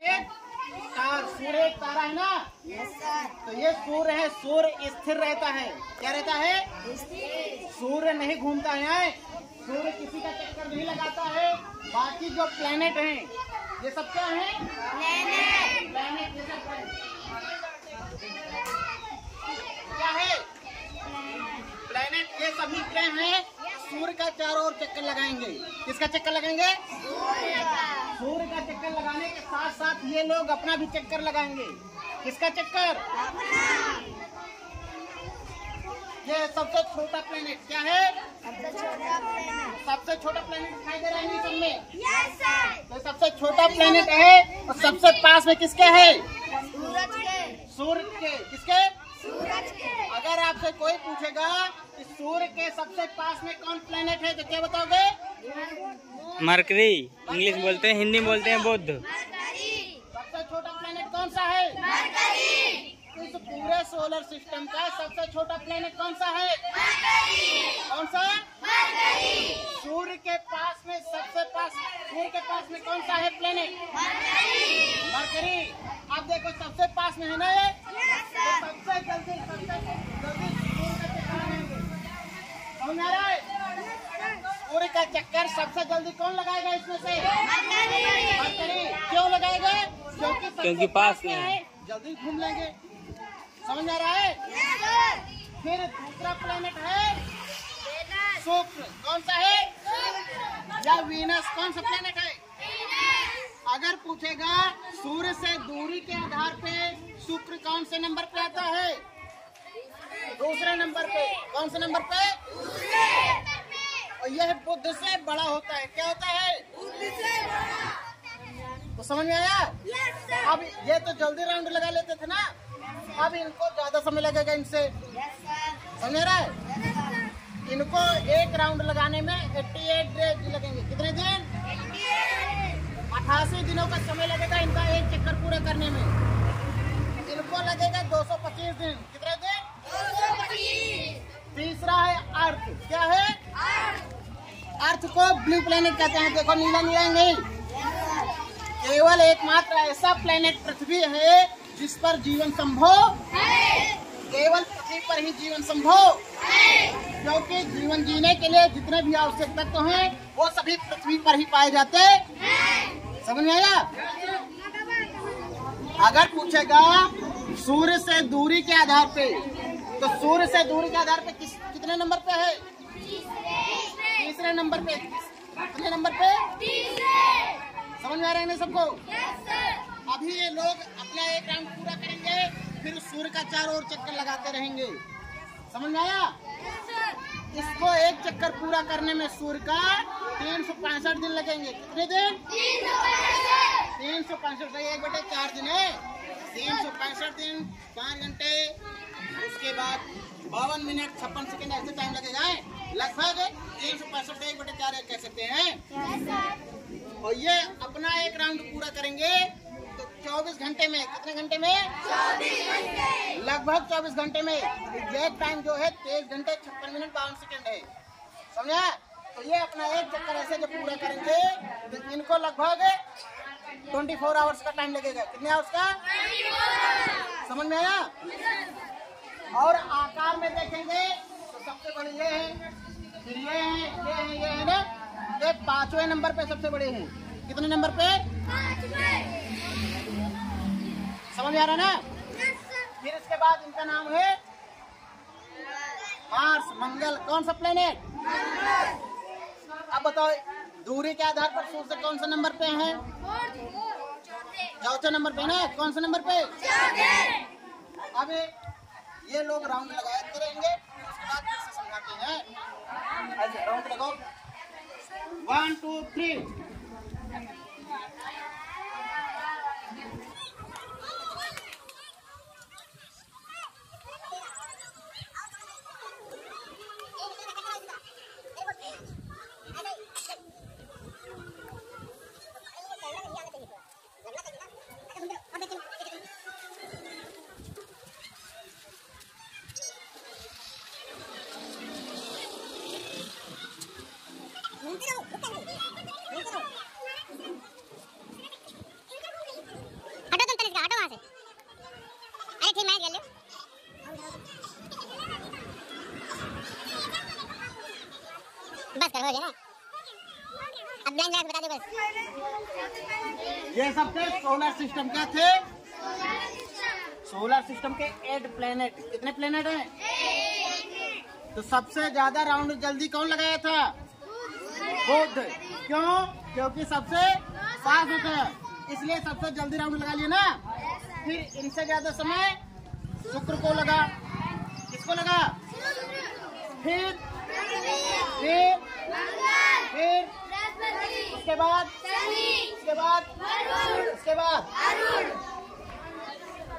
सूर्य एक तारा है ना। Yes sir. तो ये सूर्य है, सूर्य स्थिर रहता है। क्या रहता है? सूर्य नहीं घूमता है, सूर्य किसी का चक्कर नहीं लगाता है। बाकी जो प्लेनेट हैं ये सब क्या है? प्लेनेट ये सब क्या है? प्लेनेट ये सभी ग्रह हैं, सूर्य का चारों ओर चक्कर लगाएंगे। किसका चक्कर लगाएंगे? सूर्य का चक्कर लगाने के साथ साथ ये लोग अपना भी चक्कर लगाएंगे। किसका चक्कर? ये सबसे छोटा प्लेनेट क्या है? सबसे छोटा प्लेनेट दिखाई दे रहा है नहीं सब में? Yes sir. तो सबसे छोटा प्लेनेट है और सबसे पास में किसके है? सूरज के। सूर्य के। किसके? सूरज के। अगर आपसे कोई पूछेगा कि सूर्य के सबसे पास में कौन प्लेनेट है तो क्या बताओगे? मरकरी। इंग्लिश बोलते हैं, हिंदी बोलते हैं बुध। सबसे छोटा प्लेनेट कौन सा है? इस पूरे सोलर सिस्टम का सबसे छोटा प्लेनेट कौन सा है? कौन सा? सूर्य के पास में सबसे पास, सूर्य के पास में कौन सा है प्लेनेट? मरकरी। अब देखो सबसे पास में है ना ये, तो सबसे जल्दी सूर्य का चक्कर लगाएंगे। समझ आ रहा है? सूर्य का चक्कर सबसे जल्दी कौन लगाएगा इसमें से? मरकरी। क्यों लगाएगा? क्योंकि पास में है, जल्दी घूम लेंगे। समझ आ रहा है? फिर दूसरा प्लेनेट है शुक्र। कौन सा है? या वीनस। कौन सा प्लेनेट है? अगर पूछेगा सूर्य से दूरी के आधार पे शुक्र कौन से नंबर पे आता है? दूसरे नंबर पे। कौन से नंबर पे? और यह बुध से बड़ा होता है। क्या होता है? तो समझ में आया? अब ये तो जल्दी राउंड लगा लेते थे ना, अब इनको ज्यादा समय लगेगा इनसे। समझ रहा है? इनको एक राउंड लगाने में 88 डेज लगेंगे। कितने दिन? 88 दिनों का समय लगेगा इनका एक चक्कर पूरा करने में। इनको लगेगा 225 दिन। कितने दिन? 225। तीसरा है अर्थ। क्या है? अर्थ को ब्लू प्लेनेट कहते हैं। देखो नीला नीला नहीं, केवल एकमात्र ऐसा प्लेनेट पृथ्वी है जिस पर जीवन संभव है। केवल पृथ्वी पर ही जीवन संभव है, क्योंकि जीवन जीने के लिए जितने भी आवश्यक तत्व हैं वो सभी पृथ्वी पर ही पाए जाते हैं। समझ में आया? अगर पूछेगा सूर्य से दूरी के आधार पे, तो सूर्य से दूरी के आधार पे कितने नंबर पे है? तीसरे नंबर पे। कितने नंबर पे? समझ में आ रहे हैं सबको? अभी ये लोग अपना एक राउंड पूरा करेंगे, फिर सूर्य का चारों ओर चक्कर लगाते रहेंगे। समझ में आया? इसको एक चक्कर पूरा करने में सूर्य का 365 दिन लगेंगे। कितने दिन? 365। 1/4 दिन है। 365 दिन 5 घंटे, उसके बाद 52 मिनट 56 सेकंड ऐसे टाइम लगेगा। लगभग 365 से 1/4 कह सकते हैं। और ये अपना एक राउंड पूरा करेंगे तो 24 घंटे में। कितने घंटे में? 24 घंटे। लगभग 24 घंटे में। एग्जैक्ट टाइम जो है 23 घंटे 56 मिनट 52 सेकंड है। समझा? तो ये अपना एक चक्कर ऐसे जब पूरा करेंगे तो इनको लगभग 24 आवर्स का टाइम लगेगा। कितने आवर्स का? 24। समझ में आया? और आकार में देखेंगे तो सबसे बड़ी ये है, फिर ये है, ये है, ये है ना, ये 5वें नंबर पे सबसे बड़े हैं। कितने नंबर पे? 5वें। समझ में आ रहा ना? फिर इसके बाद इनका नाम है मार्स, मंगल। कौन सा प्लेनेट? अब बताओ दूरी के आधार पर सूर्य से कौन सा नंबर पे है? चौथे नंबर पे ना। कौन सा नंबर पे? अब ये लोग राउंड लगाते रहेंगे, उसके बाद फिर से समझाते हैं। ऐसे राउंड लगाओ। 1 2 3। अब ब्लैंक बता दे बस। ये सब थे सोलर सिस्टम। क्या थे? सोलर सिस्टम के 8 प्लेनेट। कितने प्लेनेट हैं? तो सबसे ज्यादा राउंड जल्दी कौन लगाया था? बुध। क्यों? क्योंकि सबसे पास होता है, इसलिए सबसे जल्दी राउंड लगा लिया ना। फिर इनसे ज्यादा समय शुक्र को लगा। किसको लगा? फिर उसके बाद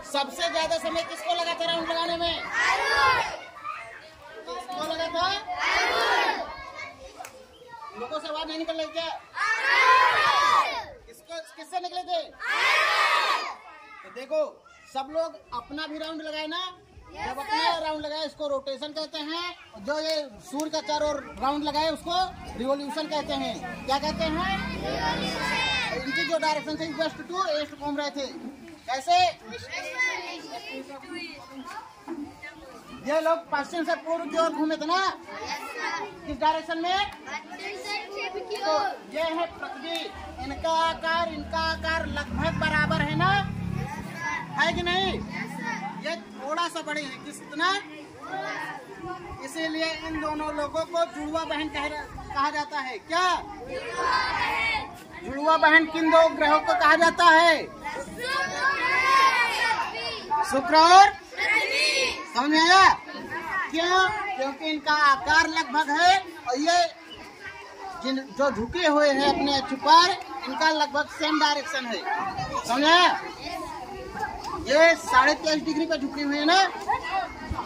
सबसे ज्यादा समय किसको लगा था राउंड लगाने में? किसको लगा था? लोगों से आवाज नहीं निकल रही क्या? किससे निकले थे? तो देखो, सब लोग अपना भी राउंड लगाए ना। जब अपना राउंड लगाए इसको रोटेशन कहते हैं। जो ये सूर्य का चारों ओर राउंड लगाए उसको रिवोल्यूशन कहते हैं। क्या कहते हैं? इनकी जो डायरेक्शन थी वेस्ट टू ईस्ट घूम रहे थे। कैसे? ये लोग पश्चिम से पूर्व की ओर घूमे थे ना। किस डायरेक्शन में? तो ये है पृथ्वी। इनका आकार लगभग बराबर है ना, है कि नहीं? ये थोड़ा सा बड़े हैं। कितना? इसीलिए इन दोनों लोगों को जुड़वा बहन कहा जाता है। क्या जुड़वा बहन किन दो ग्रहों को कहा जाता है? शुक्र और समझ में आया? क्यों? क्योंकि इनका आकार लगभग है और ये जो झुके हुए हैं अपने अक्ष पर, इनका लगभग सेम डायरेक्शन है। समझे? ये 23.5 डिग्री पे झुके हुए हैं ना,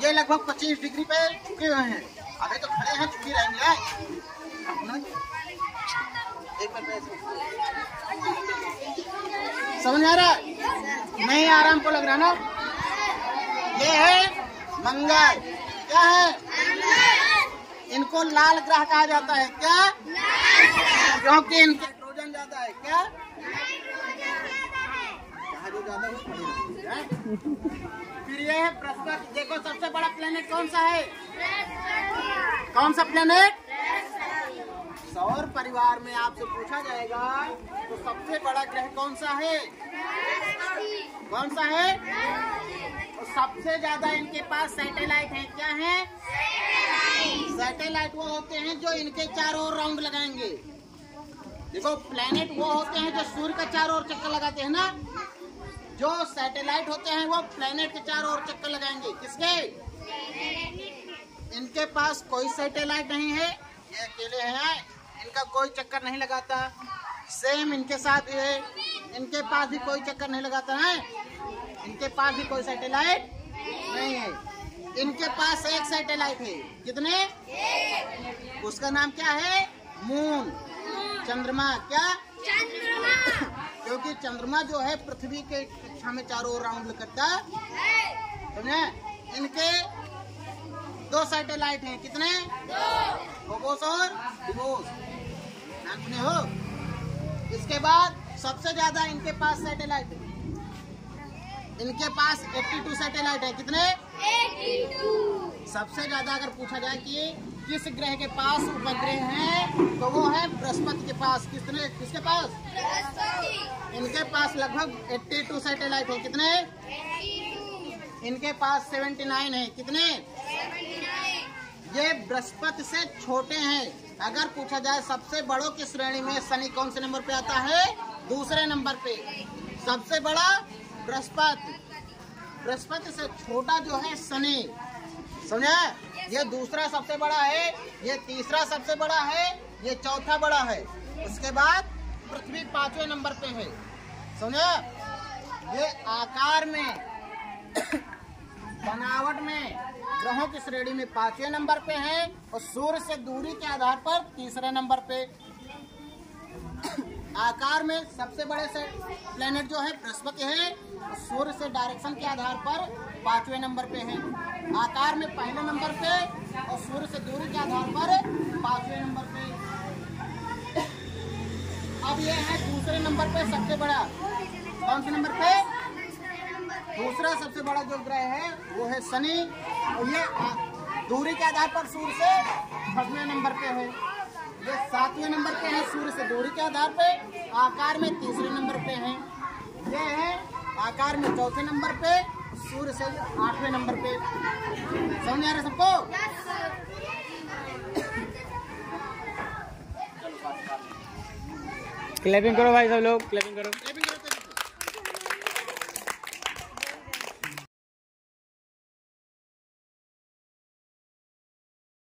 ये लगभग 25 डिग्री पे झुके हुए हैं। अभी तो खड़े हैं, झुके रहेंगे। एक मिनट, समझ आ रहा? नहीं आराम को लग रहा ना। ये है मंगल। क्या है? इनको लाल ग्रह कहा जाता है। क्या? क्योंकि इनके हाइड्रोजन ज्यादा है। क्या? ज्यादा है। फिर ये है बृहस्पति। देखो, सबसे बड़ा प्लेनेट कौन सा है? कौन सा प्लेनेट? सौर परिवार में आपसे पूछा जाएगा तो सबसे बड़ा ग्रह कौन सा है? कौन सा है? तो सबसे ज्यादा इनके पास सैटेलाइट है। क्या है? सैटेलाइट वो होते हैं जो इनके चारों ओर राउंड लगाएंगे। देखो, प्लेनेट वो होते हैं जो सूर्य का चारों ओर चक्कर लगाते हैं ना। जो सैटेलाइट होते हैं वो प्लेनेट के चारों ओर चक्कर लगाएंगे। किसके? इनके पास कोई सैटेलाइट नहीं है, ये अकेले हैं, इनका कोई चक्कर नहीं लगाता। सेम इनके साथ है, इनके पास भी कोई चक्कर नहीं लगाता है, इनके पास भी कोई सैटेलाइट नहीं है। इनके पास एक सैटेलाइट है। कितने? उसका नाम क्या है? मून, चंद्रमा। क्या? चंद्रमा। क्योंकि चंद्रमा जो है पृथ्वी के कक्षा में चारों ओर राउंड करता है। समझे? इनके 2 सैटेलाइट हैं। कितने? 2, फोबोस और डिमोस। नाम सुने हो? इसके बाद सबसे ज्यादा इनके पास सैटेलाइट है। इनके पास 82 सैटेलाइट है। कितने? 82। सबसे ज्यादा अगर पूछा जाए कि किस ग्रह के पास उपग्रह हैं, तो वो है बृहस्पति के पास। किसके पास? इनके पास लगभग 82 सैटेलाइट है। कितने? 82। इनके पास 79 है। कितने? 79। ये बृहस्पति से छोटे हैं। अगर पूछा जाए सबसे बड़ों की श्रेणी में शनि कौन से नंबर पे आता है? दूसरे नंबर पे। सबसे बड़ा बृहस्पति। बृहस्पति से छोटा जो है शनि। समझे? ये दूसरा सबसे बड़ा है, ये तीसरा सबसे बड़ा है, ये चौथा बड़ा है। उसके बाद पृथ्वी 5वें नंबर पे है। समझे? ये आकार में बनावट में ग्रहों की श्रेणी में 5वें नंबर पे है और सूर्य से दूरी के आधार पर तीसरे नंबर पे। आकार में सबसे बड़े से प्लेनेट जो है बृहस्पति है और सूर्य से डायरेक्शन के आधार पर 5वें नंबर पे है। आकार में पहले नंबर पे और सूर्य से दूरी के आधार पर 5वें नंबर पे। अब ये है दूसरे नंबर पे सबसे बड़ा। कौन से नंबर पे? दूसरा सबसे बड़ा जो ग्रह है वो है शनि और ये दूरी के आधार पर सूर्य से 6वें नंबर पे है। ये 7वें नंबर पे है सूर्य से दूरी के आधार पे, आकार में 3रे नंबर पे है। ये है आकार में 4थे नंबर पे, सूर्य से 8वें नंबर पे। समझ आ रहा है सबको? क्लैपिंग करो भाई, सब लोग क्लैपिंग करो।